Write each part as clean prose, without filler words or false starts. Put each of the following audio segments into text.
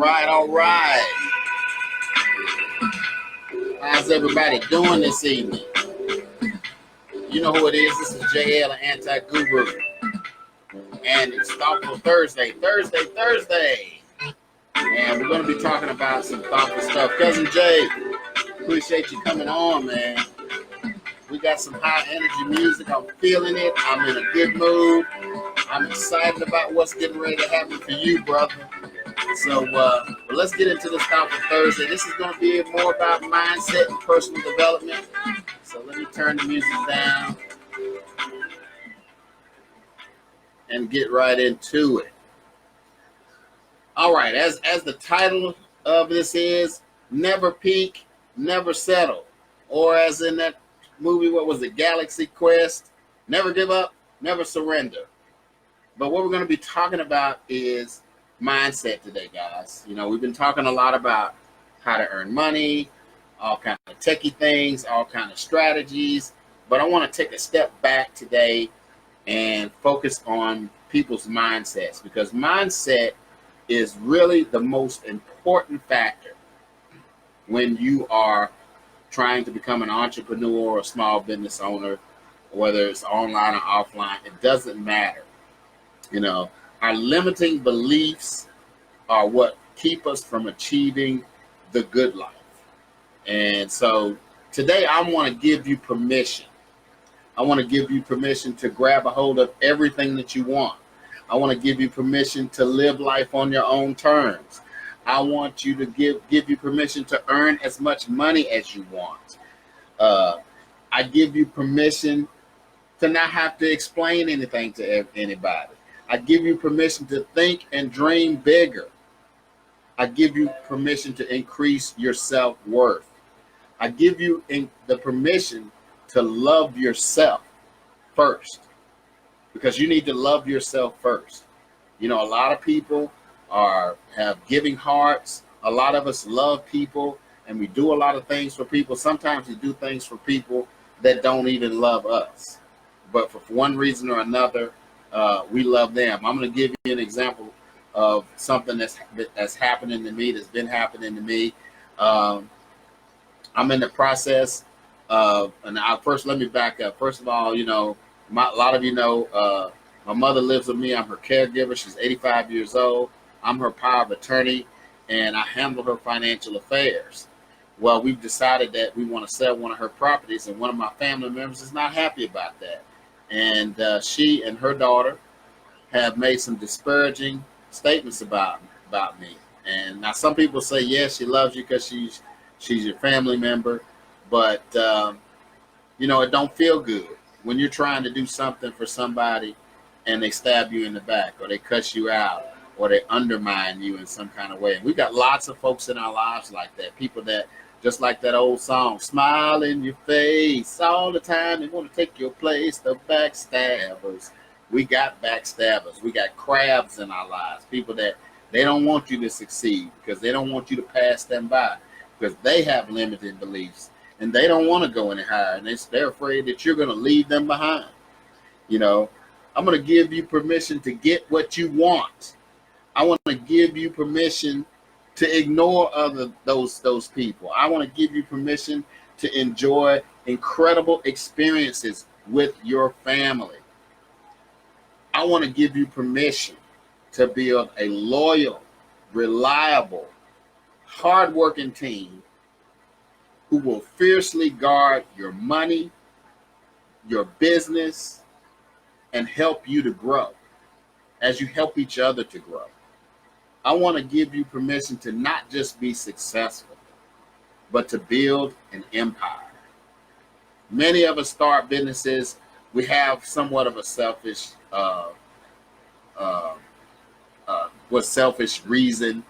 All right. How's everybody doing this evening? You know who it is. This is JL, an anti-guru. And it's Thoughtful Thursday. And we're going to be talking about some thoughtful stuff. Cousin Jay, appreciate you coming on, man. We got some high energy music. I'm feeling it. I'm in a good mood. I'm excited about what's getting ready to happen for you, brother. So let's get into this Thoughtful Thursday. This is going to be more about mindset and personal development. So let me turn the music down and get right into it. All right, as the title of this is, Never Peak, Never Settle. Or as in that movie, what was it, Galaxy Quest, never give up, never surrender. But what we're going to be talking about is mindset today, guys. You know, we've been talking a lot about how to earn money, all kind of techie things, all kind of strategies. But I want to take a step back today and focus on people's mindsets, because mindset is really the most important factor when you are trying to become an entrepreneur or a small business owner, whether it's online or offline. It doesn't matter. You know, our limiting beliefs are what keep us from achieving the good life. And so today I want to give you permission. I want to give you permission to grab a hold of everything that you want. I want to give you permission to live life on your own terms. I want you to give you permission to earn as much money as you want. I give you permission to not have to explain anything to anybody. I give you permission to think and dream bigger. I give you permission to increase your self-worth. I give you the permission to love yourself first, because you need to love yourself first. You know, a lot of people have giving hearts. A lot of us love people, and we do a lot of things for people. Sometimes we do things for people that don't even love us, but for one reason or another, we love them. I'm going to give you an example of something that's happening to me, that's been happening to me. I'm in the process of, and first let me back up. First of all, you know, a lot of you know, my mother lives with me. I'm her caregiver. She's 85 years old. I'm her power of attorney, and I handle her financial affairs. Well, we've decided that we want to sell one of her properties, and one of my family members is not happy about that. And she and her daughter have made some disparaging statements about me. And now some people say, yes, she loves you because she's your family member. But, you know, it don't feel good when you're trying to do something for somebody and they stab you in the back, or they cuss you out, or they undermine you in some kind of way. And we got lots of folks in our lives like that, people that, just like that old song, smile in your face all the time, they want to take your place, the backstabbers. We got backstabbers. We got crabs in our lives, people that they don't want you to succeed because they don't want you to pass them by, because they have limited beliefs and they don't want to go any higher, and they're afraid that you're going to leave them behind. You know, I'm going to give you permission to get what you want. I want to give you permission to ignore those people. I want to give you permission to enjoy incredible experiences with your family. I want to give you permission to build a loyal, reliable, hardworking team who will fiercely guard your money, your business, and help you to grow as you help each other to grow. I want to give you permission to not just be successful, but to build an empire. Many of us start businesses. We have somewhat of a selfish reason.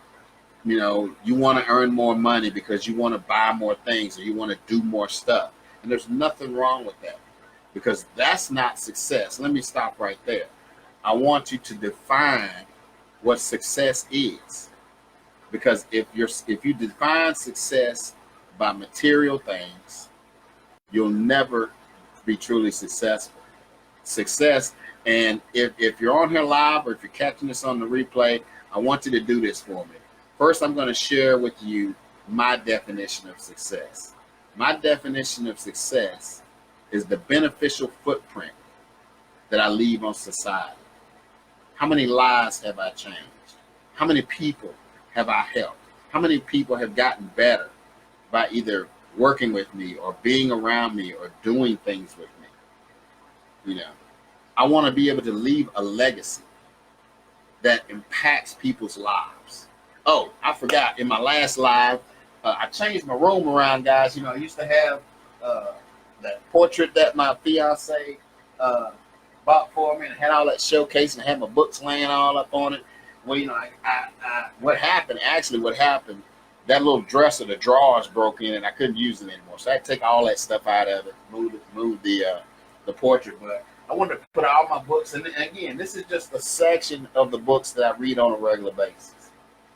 You know, you want to earn more money because you want to buy more things, or you want to do more stuff. And there's nothing wrong with that, because that's not success. Let me stop right there. I want you to define what success is, because if you define success by material things, you'll never be truly successful. And if you're on here live, or if you're catching this on the replay, I want you to do this for me. First, I'm going to share with you my definition of success. My definition of success is the beneficial footprint that I leave on society. How many lives have I changed? How many people have I helped? How many people have gotten better by either working with me or being around me or doing things with me? You know, I want to be able to leave a legacy that impacts people's lives. Oh, I forgot, in my last live, I changed my room around, guys. You know, I used to have that portrait that my fiance bought for me, and had all that showcase, and had my books laying all up on it. Well, you know, what happened, that little dresser, the drawers broke in, and I couldn't use it anymore. So I had to take all that stuff out of it, move the portrait. But I wanted to put all my books, and again, this is just a section of the books that I read on a regular basis.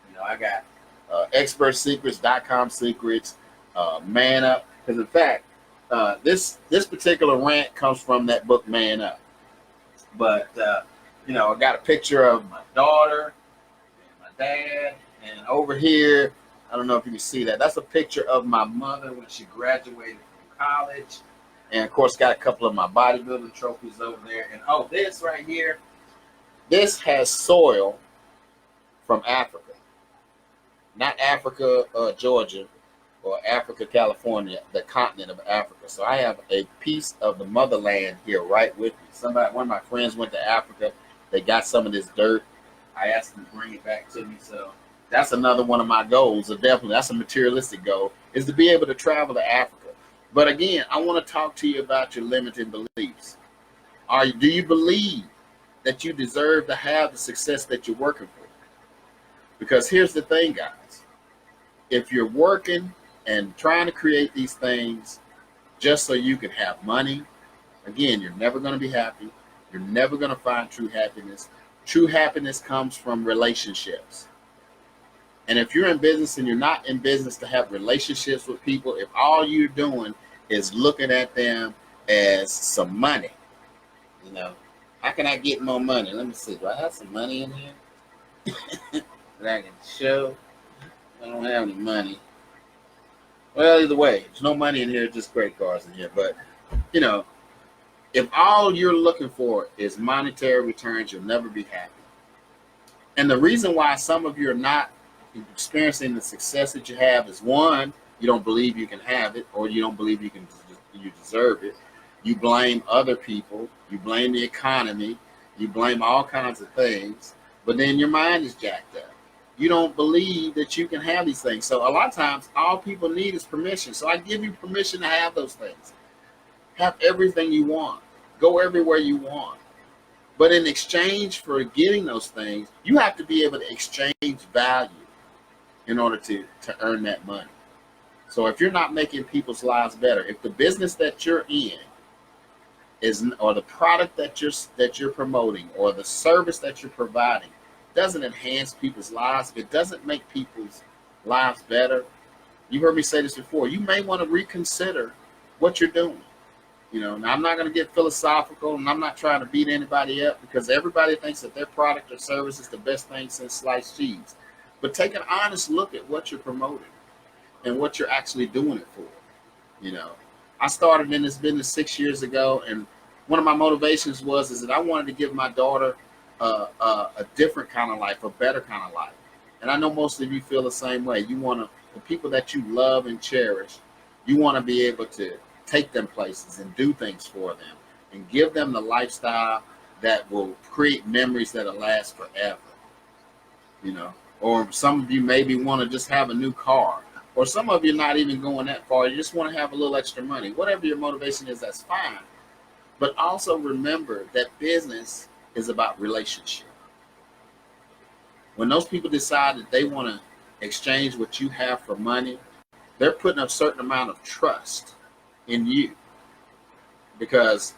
You know, I got expertsecrets.com secrets, Man Up, because in fact, this particular rant comes from that book, Man Up. But you know, I got a picture of my daughter and my dad, and over here, I don't know if you can see that. That's a picture of my mother when she graduated from college. And of course, got a couple of my bodybuilding trophies over there. And oh, this right here, this has soil from Africa. Not Africa, Georgia, or Africa, California, the continent of Africa. So I have a piece of the motherland here right with me. One of my friends went to Africa. They got some of this dirt. I asked them to bring it back to me. So that's another one of my goals. So definitely, that's a materialistic goal, is to be able to travel to Africa. But again, I want to talk to you about your limiting beliefs. Do you believe that you deserve to have the success that you're working for? Because here's the thing, guys. If you're working and trying to create these things just so you can have money, again, you're never going to be happy. You're never going to find true happiness. True happiness comes from relationships. And if you're in business and you're not in business to have relationships with people, if all you're doing is looking at them as some money, you know, how can I get more money? Let me see. Do I have some money in here that I can show? I don't have any money. Well, either way, there's no money in here, just credit cards in here. But, you know, if all you're looking for is monetary returns, you'll never be happy. And the reason why some of you are not experiencing the success that you have is, one, you don't believe you can have it, or you don't believe you deserve it. You blame other people, you blame the economy, you blame all kinds of things, but then your mind is jacked up. You don't believe that you can have these things. So a lot of times, all people need is permission. So I give you permission to have those things. Have everything you want. Go everywhere you want. But in exchange for getting those things, you have to be able to exchange value in order to earn that money. So if you're not making people's lives better, if the business that you're in is, or the product that you're promoting, or the service that you're providing doesn't enhance people's lives, if it doesn't make people's lives better, you heard me say this before, you may want to reconsider what you're doing. You know, now I'm not going to get philosophical, and I'm not trying to beat anybody up, because everybody thinks that their product or service is the best thing since sliced cheese. But take an honest look at what you're promoting and what you're actually doing it for. You know, I started in this business 6 years ago, and one of my motivations is that I wanted to give my daughter a different kind of life, a better kind of life. And I know most of you feel the same way. You want to, the people that you love and cherish, you want to be able to take them places and do things for them and give them the lifestyle that will create memories that'll last forever. You know, or some of you maybe want to just have a new car, or some of you not even going that far. You just want to have a little extra money. Whatever your motivation is, that's fine. But also remember that business is about relationship. When those people decide that they want to exchange what you have for money, they're putting a certain amount of trust in you, because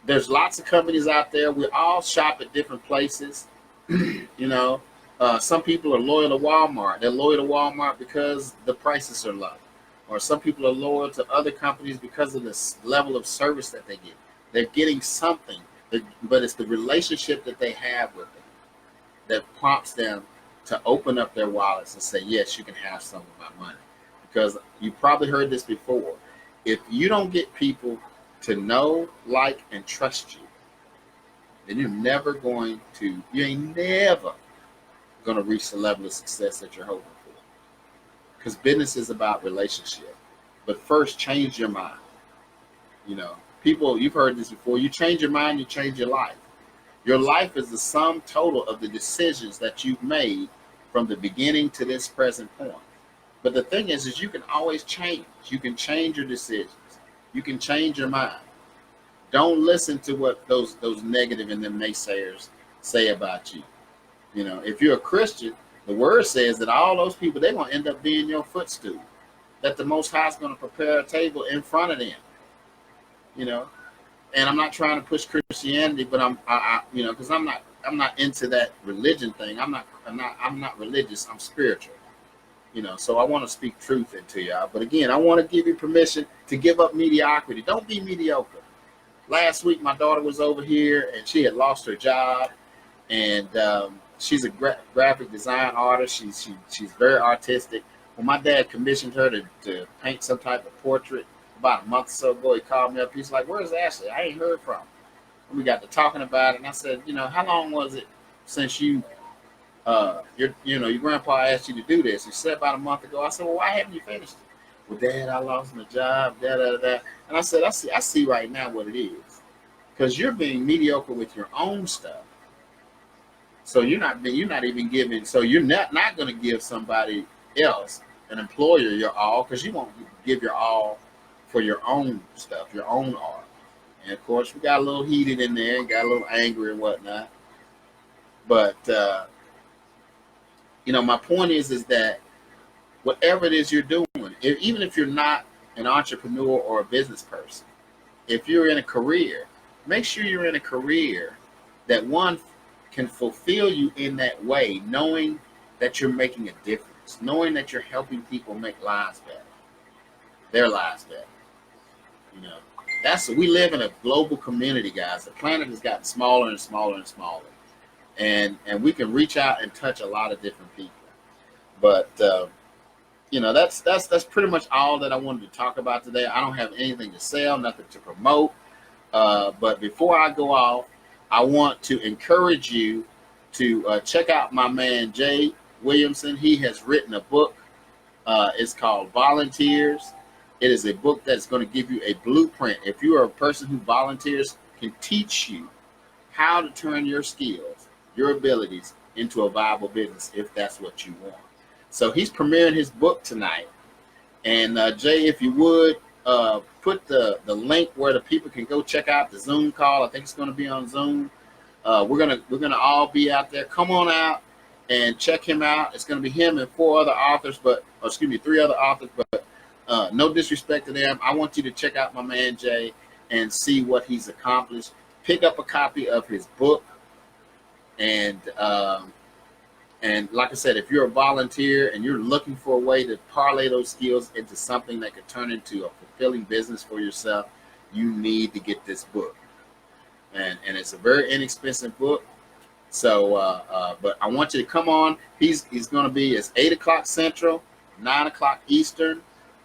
there's lots of companies out there. We all shop at different places. You know, some people are loyal to Walmart. They're loyal to Walmart because the prices are low. Or some people are loyal to other companies because of this level of service that they get. They're getting something, but it's the relationship that they have with them that prompts them to open up their wallets and say, yes, you can have some of my money. Because you probably heard this before. If you don't get people to know, like, and trust you, then you ain't never going to reach the level of success that you're hoping for. Because business is about relationship. But first, change your mind. People, you've heard this before. You change your mind, you change your life. Your life is the sum total of the decisions that you've made from the beginning to this present point. But the thing is you can always change. You can change your decisions. You can change your mind. Don't listen to what those negative and them naysayers say about you. If you're a Christian, the word says that all those people, they're going to end up being your footstool. That the Most High is going to prepare a table in front of them. And I'm not trying to push Christianity, but because I'm not into that religion thing. I'm not religious. I'm spiritual. So I want to speak truth into y'all. But again, I want to give you permission to give up mediocrity. Don't be mediocre. Last week, my daughter was over here, and she had lost her job, and she's a graphic design artist. She's very artistic. When my dad commissioned her to paint some type of portrait about a month or so ago, he called me up. He's like, "Where's Ashley? I ain't heard from her." And we got to talking about it, and I said, how long was it since your grandpa asked you to do this? He said about a month ago. I said, well, why haven't you finished it? Well, Dad, I lost my job, da. And I said, I see right now what it is. Because you're being mediocre with your own stuff. So you're not even giving, so you're not going to give somebody else, an employer, your all, because you won't give your all for your own stuff, your own art. And of course, we got a little heated in there, got a little angry and whatnot. But my point is that whatever it is you're doing, even if you're not an entrepreneur or a business person, if you're in a career, make sure you're in a career that one can fulfill you in that way, knowing that you're making a difference, knowing that you're helping people make lives better, their lives better. We live in a global community, guys. The planet has gotten smaller and smaller and smaller. And we can reach out and touch a lot of different people. But that's pretty much all that I wanted to talk about today. I don't have anything to sell, nothing to promote. But before I go off, I want to encourage you to check out my man Jay Williamson. He has written a book. It's called Volunteers. It is a book that's going to give you a blueprint. If you are a person who volunteers, can teach you how to turn your skills, your abilities into a viable business if that's what you want. So he's premiering his book tonight. And Jay, if you would, put the link where the people can go check out the Zoom call. I think it's going to be on Zoom. We're gonna all be out there. Come on out and check him out. It's going to be him and three other authors, but no disrespect to them. I want you to check out my man Jay and see what he's accomplished. Pick up a copy of his book. And like I said, if you're a volunteer and you're looking for a way to parlay those skills into something that could turn into a fulfilling business for yourself, you need to get this book. And it's a very inexpensive book. So, but I want you to come on. He's going to be, it's 8 o'clock Central, 9 o'clock Eastern.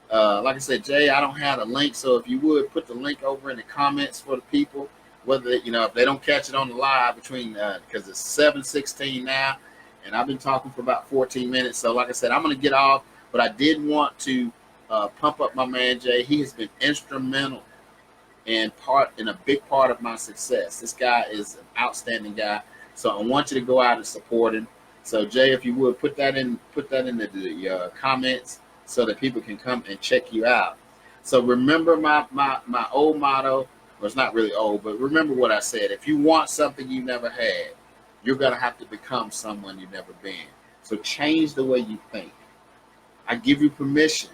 Like I said, Jay, I don't have a link. So if you would put the link over in the comments for the people, whether, if they don't catch it on the live between, because it's 7:16 now, and I've been talking for about 14 minutes. So like I said, I'm going to get off, but I did want to pump up my man, Jay. He has been instrumental and a big part of my success. This guy is an outstanding guy. So I want you to go out and support him. So Jay, if you would put that in the comments so that people can come and check you out. So remember my old motto. Well, it's not really old, but remember what I said. If you want something you never had, you're going to have to become someone you've never been. So change the way you think. I give you permission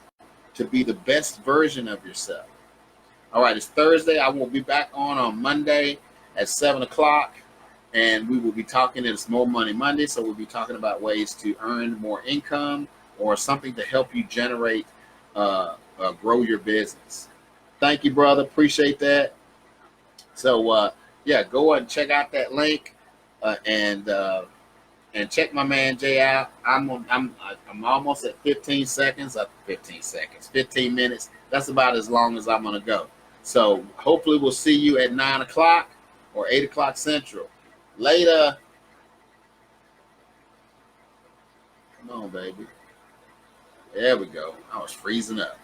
to be the best version of yourself. All right, it's Thursday. I will be back on Monday at 7 o'clock, and we will be talking. It's More Money Monday, so we'll be talking about ways to earn more income or something to help you generate, grow your business. Thank you, brother. Appreciate that. So, yeah, go and check out that link. And and check my man Jay out. I'm almost at 15 seconds. 15 seconds, 15 minutes. That's about as long as I'm gonna go. So hopefully we'll see you at 9 o'clock or 8 o'clock Central. Later. Come on, baby. There we go. I was freezing up.